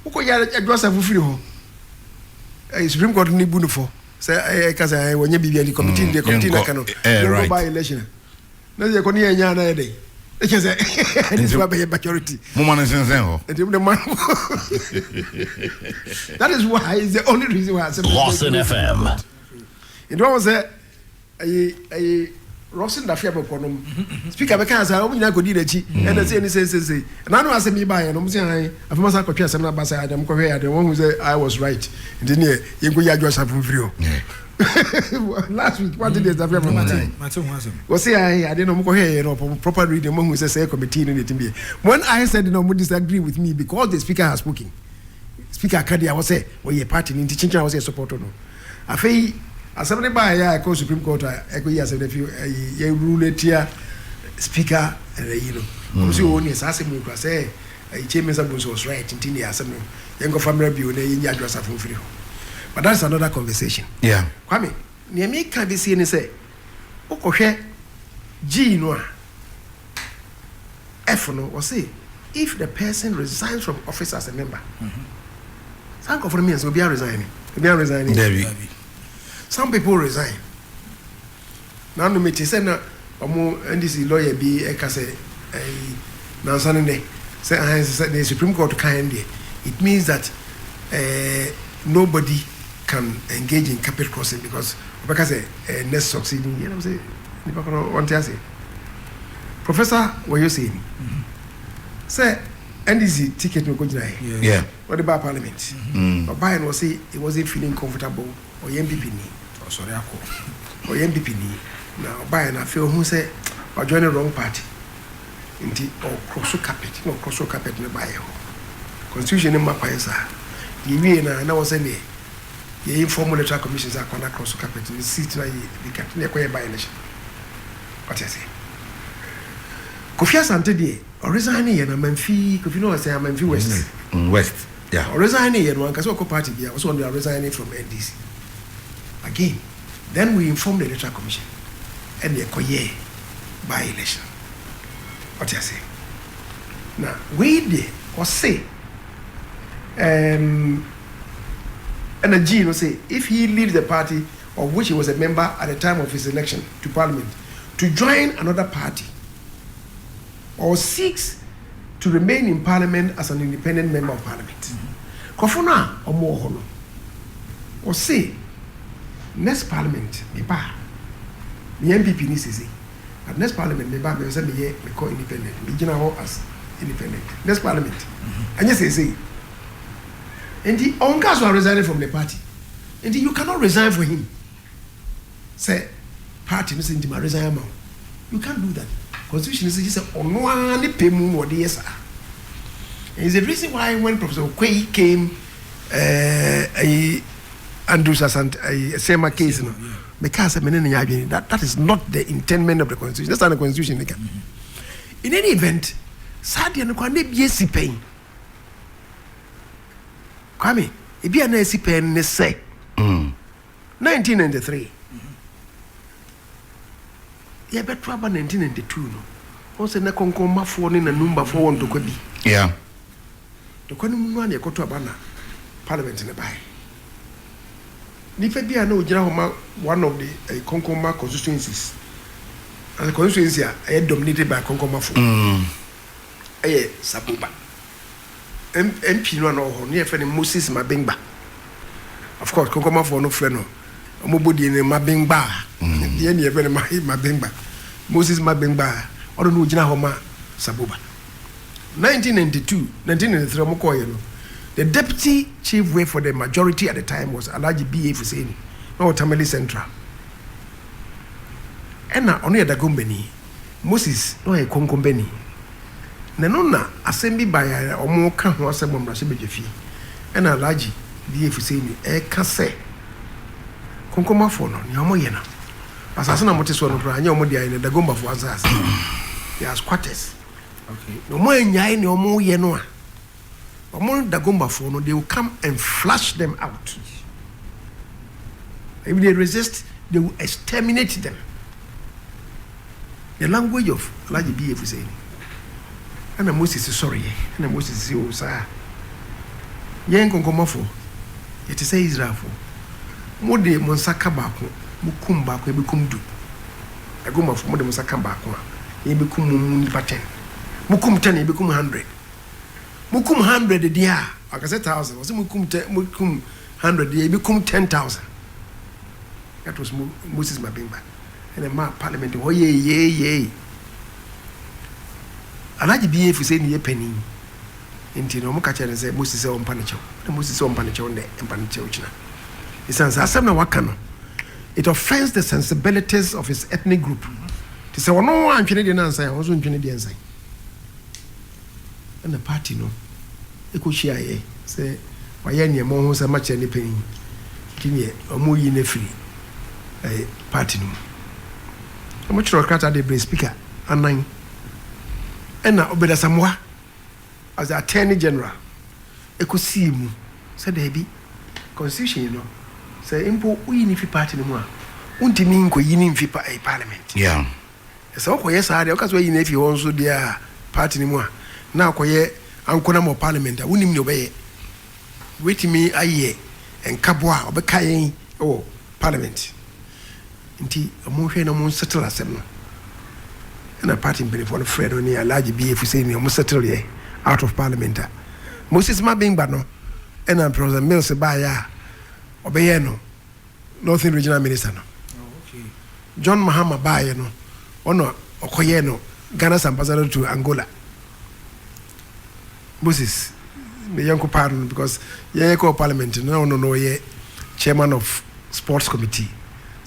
Who ya address a free home? A Supreme Court ni bunufo. Say, because I when you be the committee, the committee cannot by election. No, you're going to hear a day. It is a majority. Woman is in that is why it's the only reason why I said Lawson FM. It was a Rosin da Fiabo Conum. Speaker because I only could eat and I say any sense. And I know I said me by and I'm saying I must have got some bus. I'm correct. The one who said I was right. And then you go just have from free. Last week, what did they have from my time? Was say I didn't know here proper reading among who say committee in it. When I said no one disagree with me because the speaker has spoken. Speaker Kadia was say, well, your party in teaching I was a supporter. I feel as somebody by a Supreme Court, I go yes, if you rule it here, speaker, you know, so only assassin will say, Kyei Mensah was right in Tinia, some younger family view, they address from free. But that's another conversation. Yeah. Kwame, near me can be seen and say, okay, G no F no or say if the person resigns from office as a member. Some of me will be resigning. Some people resign. Now no me say na NDC lawyer be say now Sunday say the Supreme Court can it means that nobody can engage in carpet crossing because next succeeding you know say want to say Professor what you saying say NDC ticket no go yeah what about parliament but Bayern was say he wasn't feeling comfortable or MPP ni or sorry or MPP ni now Bayern I feel who say or join the wrong party inti or cross carpet no buy constitution in my paysa the na was any the informal electoral commissions are called cross carpet the seat na the captain by election what I say Kofi Asante dey resigning here na Manfi Kofi no say Manfi West West yeah resigning here no because party be also on resigning from NDC again then we inform the electoral commission and they koye by election what I say now we dey or say and a G no say if he leaves the party of which he was a member at the time of his election to parliament to join another party or seeks to remain in parliament as an independent member of parliament. Kofuna or more hono. Or say next parliament me ba me MPP ni say at next parliament me ba me say me call independent me gina ho as independent next parliament and you say and the uncas were resigning from the party and you cannot resign for him say party no say ndi ma resign ma you can't do that. Constitution is just on one payment or the yes. It's the reason why when Professor Kyei came, Andrews and same case, because that is not the intendment of the Constitution. That's not the Constitution. In any event, Sadia no can be a pain. Kwame, it be an AC pen, say 1993. Yeah, but trouble 1992 no. Also na konkoma fo ni na number 4 won to kwabi. Yeah. To kwani mu na ekoto abana parliament ne bai. Ni fe bia na ogira homa one of the konkoma constituencies. And the constituency are dominated by konkoma fo. Sabuba. MP no no ho ne fe ni Moses Mabengba. Of course konkoma fo no fe no. Omobodi ni Mabengba. The end of Mabengba, Moses Mabengba, or no Jina Homa Sabuba. 1993, the deputy chief whip for the majority at the time was Alaji B.A. Hussein, no Tamale Central. And now only at the Gumbeni, Moses, no a Concombeni. Nanona, assembly by a more count was a Rashibefi, and Alaji B.A. Hussein, a casse. Concoma for no, Yamoyena. Asasana motiswa no pra anya omo dia ine da gomba fo asas ya squatters okay no mo anya ine omo ye no a omo da gomba fo no they will come and flush them out if they resist they will exterminate them the language of Alaji BF saying and Moses is sorry and Moses is o sa yen konkoma fo it say Israel fo mo de monsaka baako mukum ba ko ebekum du agoma fo mo de musaka ba ko ebekum mu nipa 10 mukum 10 ebekum 100 mukum 100 dia akase 1000 was mukum 100 dia ebekum 10,000 that was Moses Mabengba and the parliament ho ye Alaji BF say ni ye penny enti no mo ka chere say Moses say on panicho Moses say on panicho on the panicho china isan sa asem na waka no it offends the sensibilities of his ethnic group. To say, no one can do answer, I was doing the answer. And the party, no, they could share, say, why any more who's a much any penny, Kinya, or more in a free party. No, a much of a the speaker, and 9. And now, Obeda Samoa, as the Attorney General, I could see him, said the heavy constitution, you know. Say impo uyi ni fi party no mu a unti mi nko yi ni fi parliament yeah so ko yes ade o ka so yi na fi won so dia party ni mu a na ko ye ankona mo parliament a wonim ne obeye wetimi aye enkabo a obeka yen o parliament nti mo hwe na mo settle asem no na party mbere for Fred oni alaji BF say ni mo settle ye out of parliament Moses Mabingba no and President Mills ba ya obeye no Northern Regional Minister no John Mahama ba ye no ono okoye no Ghana's ambassador to Angola Moses me yanko pardon because ye ko parliament no ye chairman of sports committee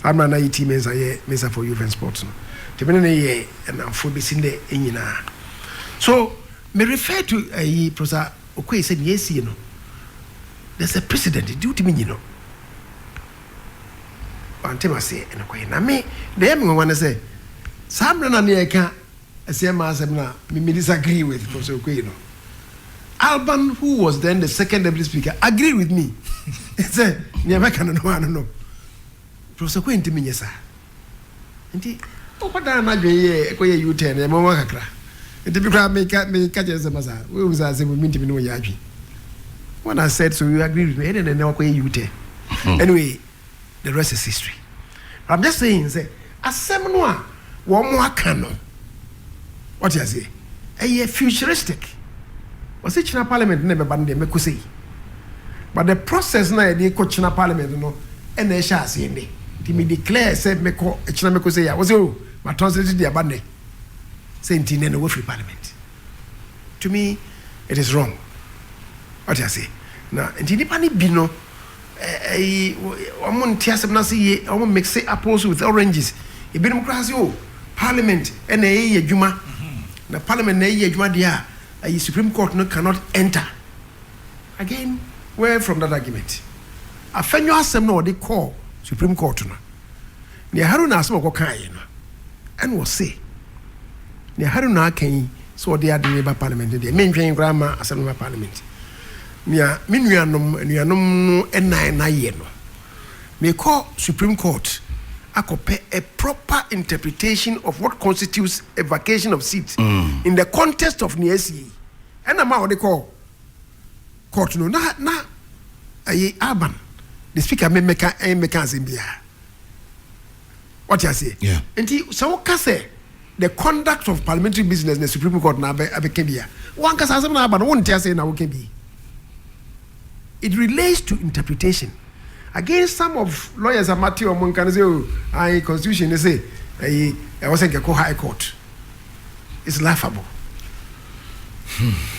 I'm na Kyei Mensah ye Mensah for youth and sports no tebene ye na fo be sinde enyina so me refer to Professor Okoye said yes you know there's a precedent duty me you know antema say and Okoye na me dey me wan say samra na ne ka asema asem na me disagree with Professor Okoye no Alban, who was then the second deputy speaker, agreed with me. He said, I don't know. Professor Queen to me, yes, sir. And he, what am I doing here? You turn, and Mamma Kakra. And the people make catch as a maza. We was as we mean to be no yaji. When I said so, you agree with me, and then no way you tell. Anyway, the rest is history. I'm just saying, say, a seminar, one more canon. What you say? A futuristic. Was it China Parliament never banned them? But the process now they coach China Parliament, no, and they shall see me. They declare said Meko China Meko say I was my translated the abandon. Saying in away free Parliament. To me, it is wrong. What I say now, and the panic bino I'm to mix apples with oranges. A bit of Parliament and a Juma. The Parliament a Juma dia. A Supreme Court no cannot enter. Again, where from that argument? A fenyo asem no they call Supreme Court no. Ni haruna asem ko kan no. And was say. Ni haruna kan so they are the neighbor parliament dey. Me ntwen grama asem no parliament. Nia me nuanom no enan na ye no. Me call Supreme Court akope a proper interpretation of what constitutes a vacation of seats in the context of NSE. And I'm what they call court no na aye Alban the speaker make Zambia. What you say? Yeah. And so say the conduct of parliamentary business in the Supreme Court na be Kebia. One can say na Alban won't say na can be. It relates to interpretation. Against some of lawyers are Matthew Mon can say constitution they say I wasn't a high court. It's laughable.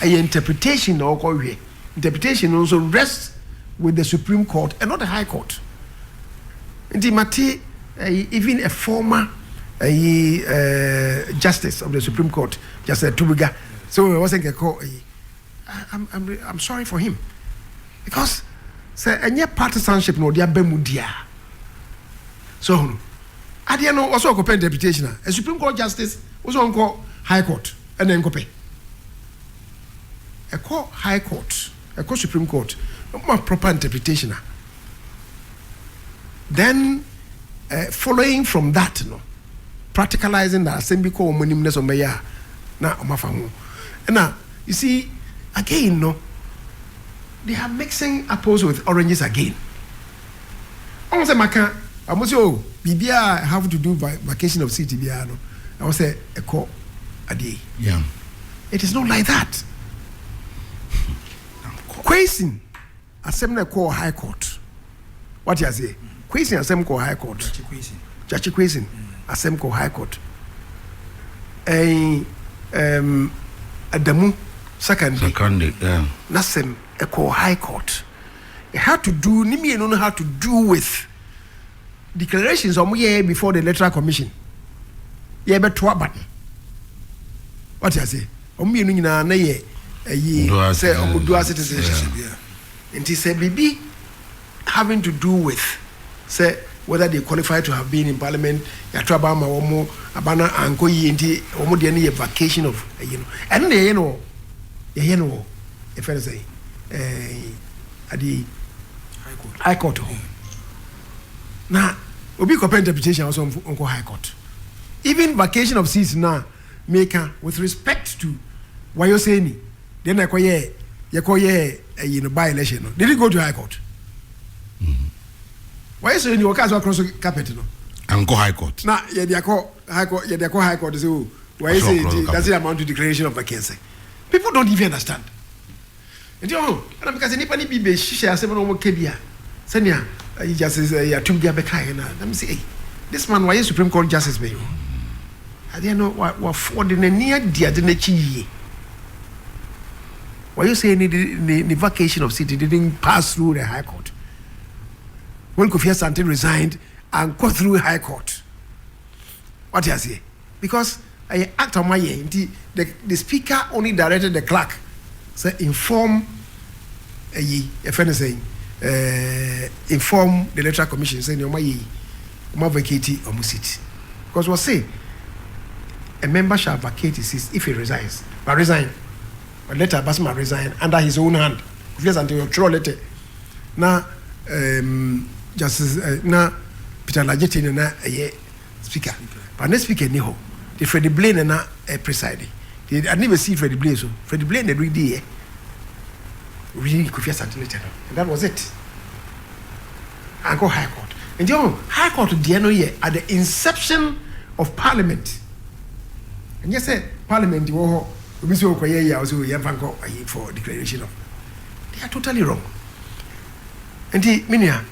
Interpretation interpretation also rests with the Supreme Court and not the High Court. Even a former justice of the Supreme Court, Justice Tubiga, so I wasn't a call. I'm sorry for him because say any partisanship no dia bemudia. So I didn't know also a interpretation. A Supreme Court justice was on call High Court and then copy. A court High Court, a court Supreme Court, more proper interpretation. Then following from that, no, practicalizing the assembly call monuments on Maya na omafamu. And now you see again, no, they are mixing apples with oranges again. Almost a maka, I must say, BBA have to do vacation of CTBR. No, I was say a call a day. Yeah, it is not like that. Question assembly call High Court. What you say? Question assembly call High Court. Judge question assembly call High Court. Adamu second. Yeah. Nasem a call High Court. It had to do. Nimi don't know how to do with declarations of year before the electoral commission. Yeah, but what? What you say? Na ye. Say dual citizenship, and he said, "Bibi, having to do with say whether they qualify to have been in parliament, yatrabama omo abana anko yinti omo de any vacation of and if I say at the High Court. Now, obi compare interpretation also on High Court. even vacation of seats now make with respect to what you're saying then I call by election no did it go to high court why is you work across the carpet no and go high court now they call high court say oh why is it does it amount to declaration of vacancy people don't even understand and because anybody be share say no kebia senior you just say tum dia bekai na let me say this man why is Supreme Court justice be I don't know what for the near dia de na chi why you say the vacation of city didn't pass through the high court when Kofi Asante resigned and go through high court what you say because I act on my the speaker only directed the clerk say inform inform the electoral commission saying you my vacate or seat because we say a member shall vacate his seat if he resigns but resign but later Basma resign under his own hand yes until you throw letter now justice now Peter Lajeti na speaker but next speaker ni ho the Freddie Blaine na presiding I never see Freddie Blaine so Freddie Blaine every day really Kofi Asante letter and that was it I go high court and you know high court the no year at the inception of parliament and yes say parliament you ho obi so ko ye also ye fanko for declaration of they are totally wrong and the minia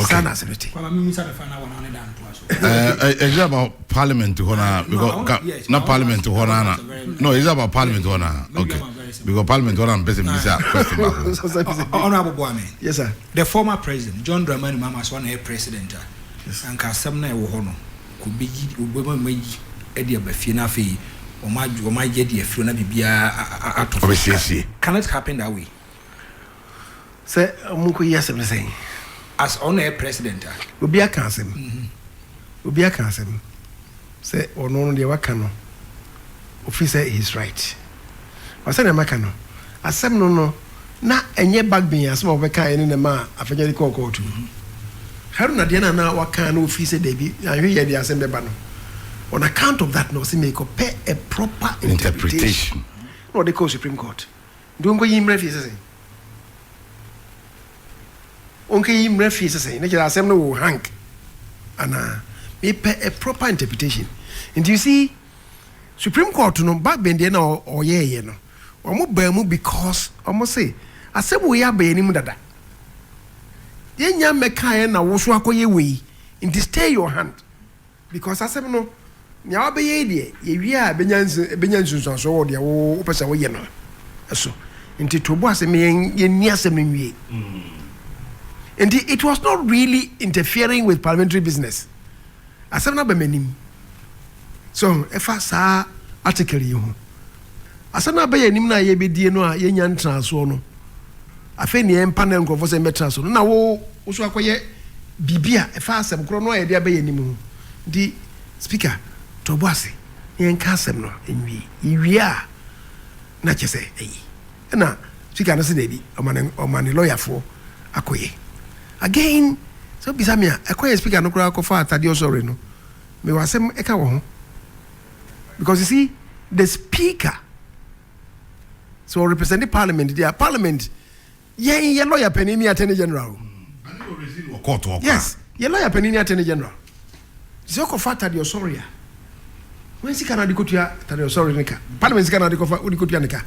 sana senator kwa mimi sasa fana wana wana dan to it's about parliament hona because not parliament hona no it's about parliament hona okay because parliament hona person bisa question honorable Bawumia yes sir the former president John Dramani Mahama was one president and kasam na e wo ho no ko bigi obema maji e de abafie na afei o ma je de afie na bibia atofo can it happen that way say munko yes am saying as on a president obi aka asem say ono no de waka no officer is right wasa na maka no asem no na enye Bagbin asem obeka ene na ma afanyali ko tu haruna de na waka na officer de bi ahwe ye de asem beba no on account of that no say make pay a proper interpretation no they call Supreme Court ndongo yimre fi say onke yimre fi say na kira asem no wo hank ana me pay a proper interpretation and you see Supreme Court no Bagbin de na oyeye no omo ba mu because omo say asem wo ya ba yanim dada yenya meka na wo so akoye we in this stay your hand because asem no nya wa be ye de ye wi a benyansu so wo de wo pesa wo ye no so nti to bo asem ye ni asem nwie and it was not really interfering with parliamentary business asem na ba manim so if I saw article you asem na ba yanim na ye be die no a ye nya ntraso no afi ne empa na nkofo se metraso no na wo so akoye bibia if I asem kro no ye de ba yanim di speaker to boase yen kasem no enwi iwia na chese na speaker no se debi omane lawyer for akoye again so bisamia akoye speaker no kro akofa atade osore no me wasem eka wo ho because you see the speaker so representing parliament their parliament ye lawyer penini attorney general yes ye lawyer penini attorney general so ko fata de osore when si kana dikotua tade osore nika parliament si kana dikofa dikotua nika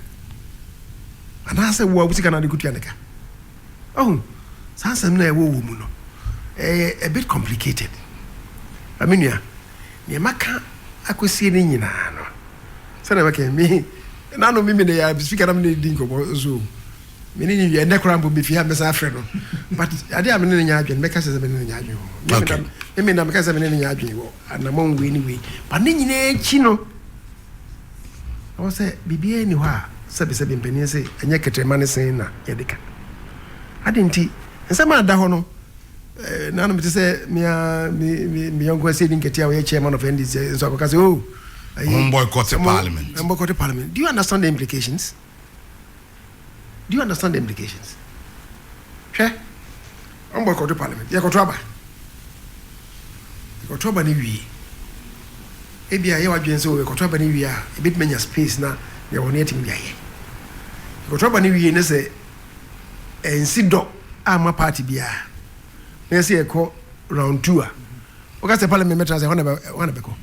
ana se wo si kana dikotua nika oh sansam na e wo mu no a bit complicated I mean ya ne maka akosie ni nyina no se na maka mi na no mi ne ya speaker na me din ko so me ni ye ne krambo be fi ha me sa afre no but ade am ne nya adwen meka se me ne nya adwen me na meka se me ne nya adwen wo anamon we ni we but ne nyina chi no o se bibie ni ho a se be mpani se enye ketrema ne sen na ye deka ade nti nsema da ho no na no me say me yonko say din ketia we chairman of NDC so because oh boycott parliament do you understand the implications Sure boycott parliament ye ko toba ni wi ebia ye wadwen se we kotwa ba ne wi a ebit menya space na ye won yetim bia ye kotwa ba ne wi ne se ensi do ama party bia na se ekọ round 2 a o ka se parliament metra se wana be ko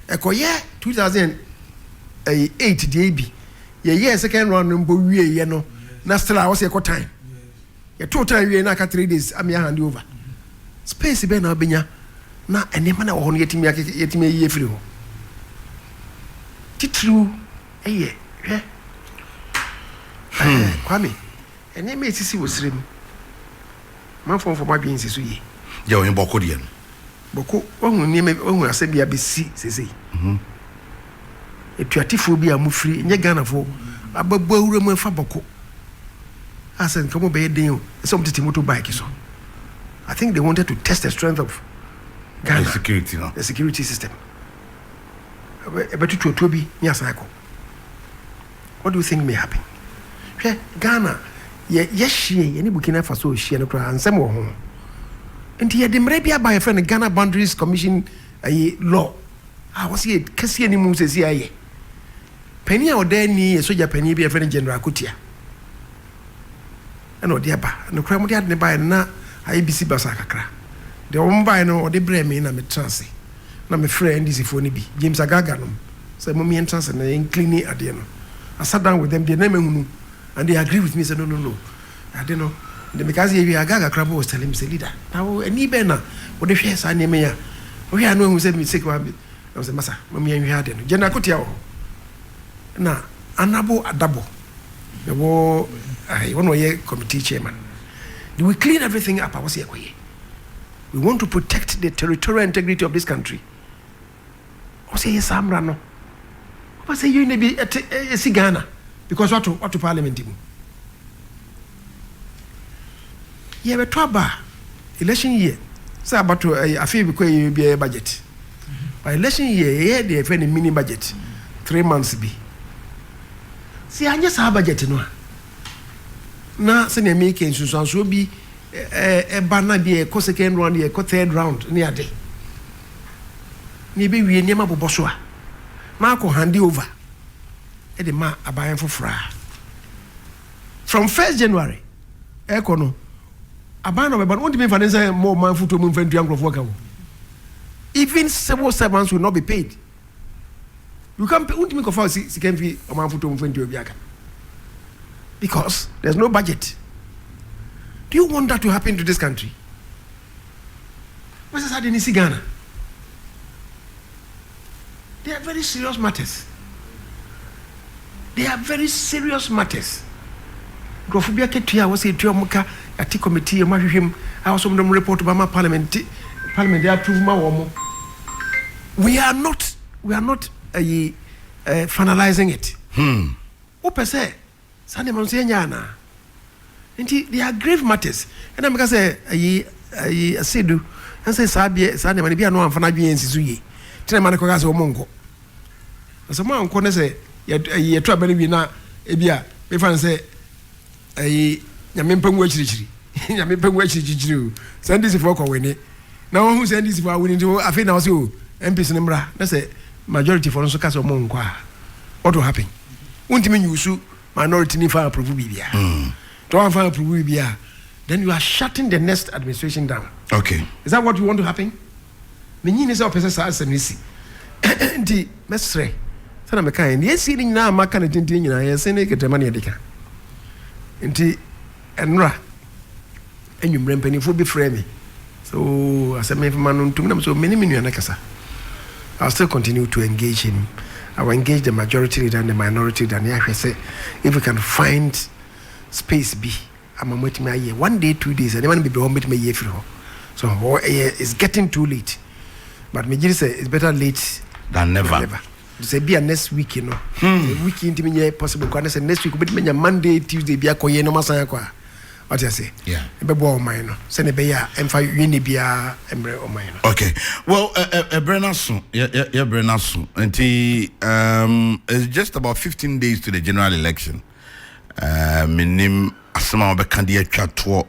ekọ ye 2008 di ebi ye second round no mbo wie ye no na still a wo se ekọ time ye total wie na ka 3 days am ya hand over space be na obenya na enema na wo no yetimi ye firi ho titru eye kwame enema esisi wo sirem man fo ma dwen sisu ye ya onye boko de no boko ohun ni ohun asebia be si sesei etuatifo bi amufiri nye Ghana fo ababo awura mu fa boko asen komo be den o some titi motorbike so I think they wanted to test the strength of Ghana security no the security system betu to bi ni asako what do you think may happen Ghana ye hie ni Burkina Faso hie no kra ansem wo ho enti ye de mre bia ba ye friend Ghana Boundaries Commission law was ye kase ni mu sesi aye pani a odani ye soja pani bia friend General Kutia no de ba no kra mo de ade ba na IBC basa kakra de o mba no o de bre me na me trance na me friend is fo ni bi James Agaga no say mo me entrance na clean ade no I sat down with them they name hunu and they agree with me say no I don't know the because you Agaga Krabo was telling me say leader now any be na o de hwe sa name ya o hwe anu hu say mistake wa I was masa mo me hwe ade no General Kotia o na anabo adabo the wo I one way committee chairman we clean everything up we want to protect the territorial integrity of this country o say yes amra no o say you ne bi esi Ghana because what to parliament mu ye beto aba election year say about to afi bi ko be budget by election year ye dey for the mini budget 3 months bi si anya sa budget no na se ne make nsusanso bi bana bi e second round e third round ni ade ni be wie niam aboboso a na ko hand over e de ma abayan fofora from 1st January e ko no aban no be ban won't be financial more man futo mu mfantu ankrofo ka wo even civil servants will not be paid you can won't me kofa si can fi o man futo mu mfantu obi aka because there's no budget. Do you want that to happen to this country? What's that in Ghana? They are very serious matters. They are very serious matters. Grofubia ketia was a tuamuka at the committee of him. I also report about my parliament. Parliament they approve my woman. We are not finalizing it. What say? Sane man say nyana nti they are grave matters and am ka say ayi asedu and say sane man bia no amfana dwen ensisu ye tena man ko ka say omonko so man ko ne say ye to abani wi na e bia me fan say ayi nyame mpangu achirichiri nyame mpangu achirichiri o sandisi for ko weni na won hu sandisi for weni nti afi na say o MPs ne mra na say majority for so ka say omonko a what will happen untimi nyusu minority ni fa approve bibia to fa approve bibia then you are shutting the next administration down. Okay, is that what you want to happen? Me nyine say opese sa asemisi ndi mesre sana me kan ye si ni na maka na tintin nyina ye se ne ketema ne edeka nti enra enwumre mpanifo bi frɛ me so aseme fama no ntum na so many na kasa I'll still continue to engage him. I will engage the majority leader and the minority leader. And I say, if we can find space, I'm waiting my year 1 day, 2 days, and then be home with me year for. So it's getting too late. But me say it's better late than never. Say be a next week, you know. Week into me possible. Because next week, but me Monday, Tuesday, be a koye no masaya kwa. What you say? Yeah. Bebo mine. Send be ya emfa uni bia embre o mine. Okay. Well, Brenasu, yeah, Brenasu. Until it's just about 15 days to the general election. Minim asema be candidate chatwo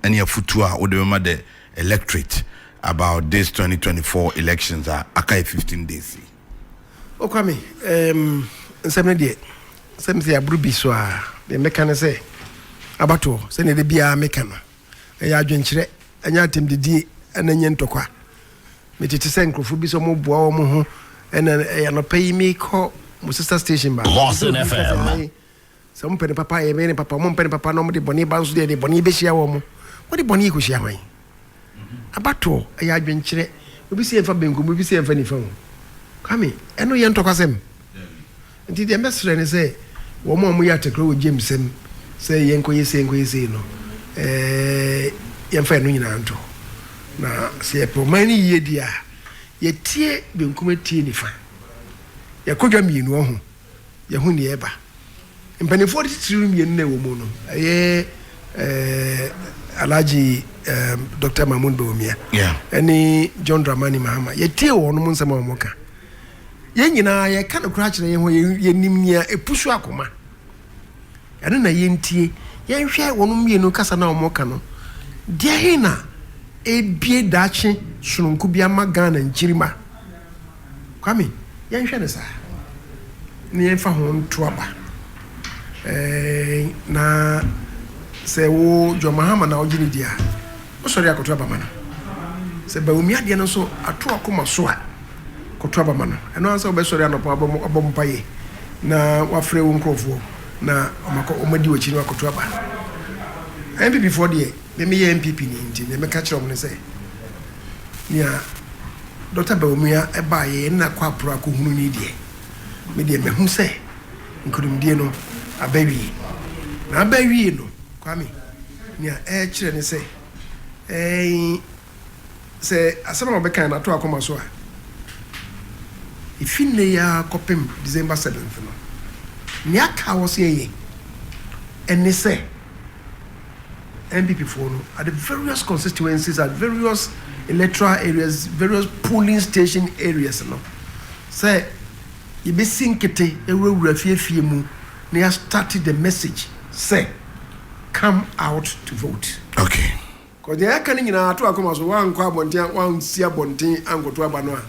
any futua or the electorate. about this 2024 elections are 15 days. Okwame, nsɛm de nsɛm sɛ abrubi so a de meka ne sɛ abato sɛ ne de bia meka no ɛyɛ adwenkyerɛ anya atem didi ɛna nye ntɔkwa metete sɛ nkrofo bi so mo boa wo mo ho ɛna ɛyɛ no pay me call mo sister station ba Lawson FM sɛ mo pɛ ne papa yɛ me ne papa mo pɛ ne papa no mo de bɔne ba nso de bɔne bɛhyia wo mo wo de bɔne ko hyia man abato ɛyɛ adwenkyerɛ obi sɛ ɛfa benkum obi sɛ ɛfa nifa ho kame eno ye ntokasem nti de mesre ne se wo mo mo ya tekro wo jemsem se ye nkoyese no ye mfa no nyina nto na se po mani ye dia ye tie benkum tie nifa ye kodwa mienu ho ye hu ne eba mpanifo de tiri mienu na wo mu no ye Alaji Dr. Mahmoud Bawumia any John Dramani Mahama ye tie wo no mo nsema wo moka ye nyina ye ka no kra kire ye ho ye nim nia epusu akoma ene na ye ntie ye hwe wono mienu kasa na omoka no de he na ebie dache sununku bia magana nkirima kwame ye hwe ne sa ne ye fa ho nto aba na se wo Jo Mahama na ogini dia o sori akoto aba mana se Bawumia de no so ato akoma so a koto aba mana eno ansa obesori anopo abom paye na wafre wo nkrofo na omadi wachi no akoto aba MPP for de me ye MPP ni nti me ka kire omne se nia Dr. Bawumia eba ye na kwa pro akohunu ni de me de me hu se nkodum die no abawi na abawi no kwame nia kire ne se se asema obeka na to akoma so a ifine ya kopem December 7th no ni aka wo se ye ene se MPP for no at the various constituencies at various electoral areas various polling station areas no say you be sinkete ewura fie mu na ya started the message say come out to vote. Okay. Because the aka ni nyina ato akoma so wan kwa bonten wan sia bonten angoto aba no a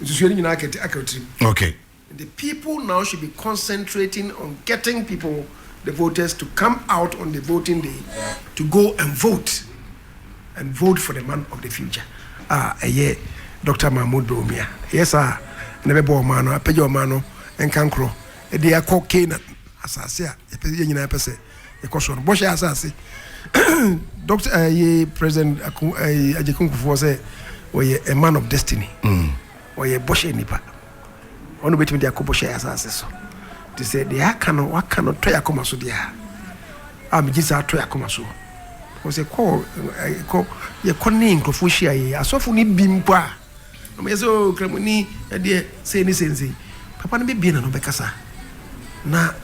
nsusu ni nyina akati. Okay. The people now should be concentrating on getting people, the voters, to come out on the voting day to go and vote for the man of the future. Yeah, Dr. Mahmoud Bawumia. Yes, sir. Never born man, I pay your man and cancro. They are called Canaan. As I say, a question. Bosch Assassi. Dr. President Ajekunku was a man of destiny. Or a Bosch nipa. Ono betimi dia koboshe asase so to say they aka no waka no to yakoma so dia am gisa to yakoma so o se ko ye konni nkofo hia ye asofo ni bimpo a no me so kramoni de se ni sense papa no be bia na no bekasa na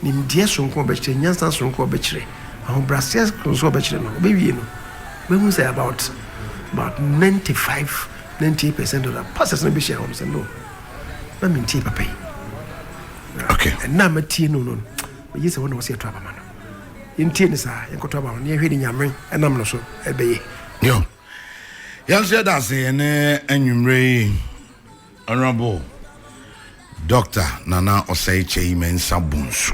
nim die so nko be kire nyansa so nko be kire ahon brasias so be kire no be wie no we mu say about 95-98% of the passes no be share on say no na minti papa. Okay. And na matie no no. Me yesa wona wose eto abama no. Yintie ni sa yenkoto abama no ye hwe ni nyame enam no so ebeye. Yo. Yan said that say ene anwumre honorable Dr. Nana Kyei Mensah Bonsu.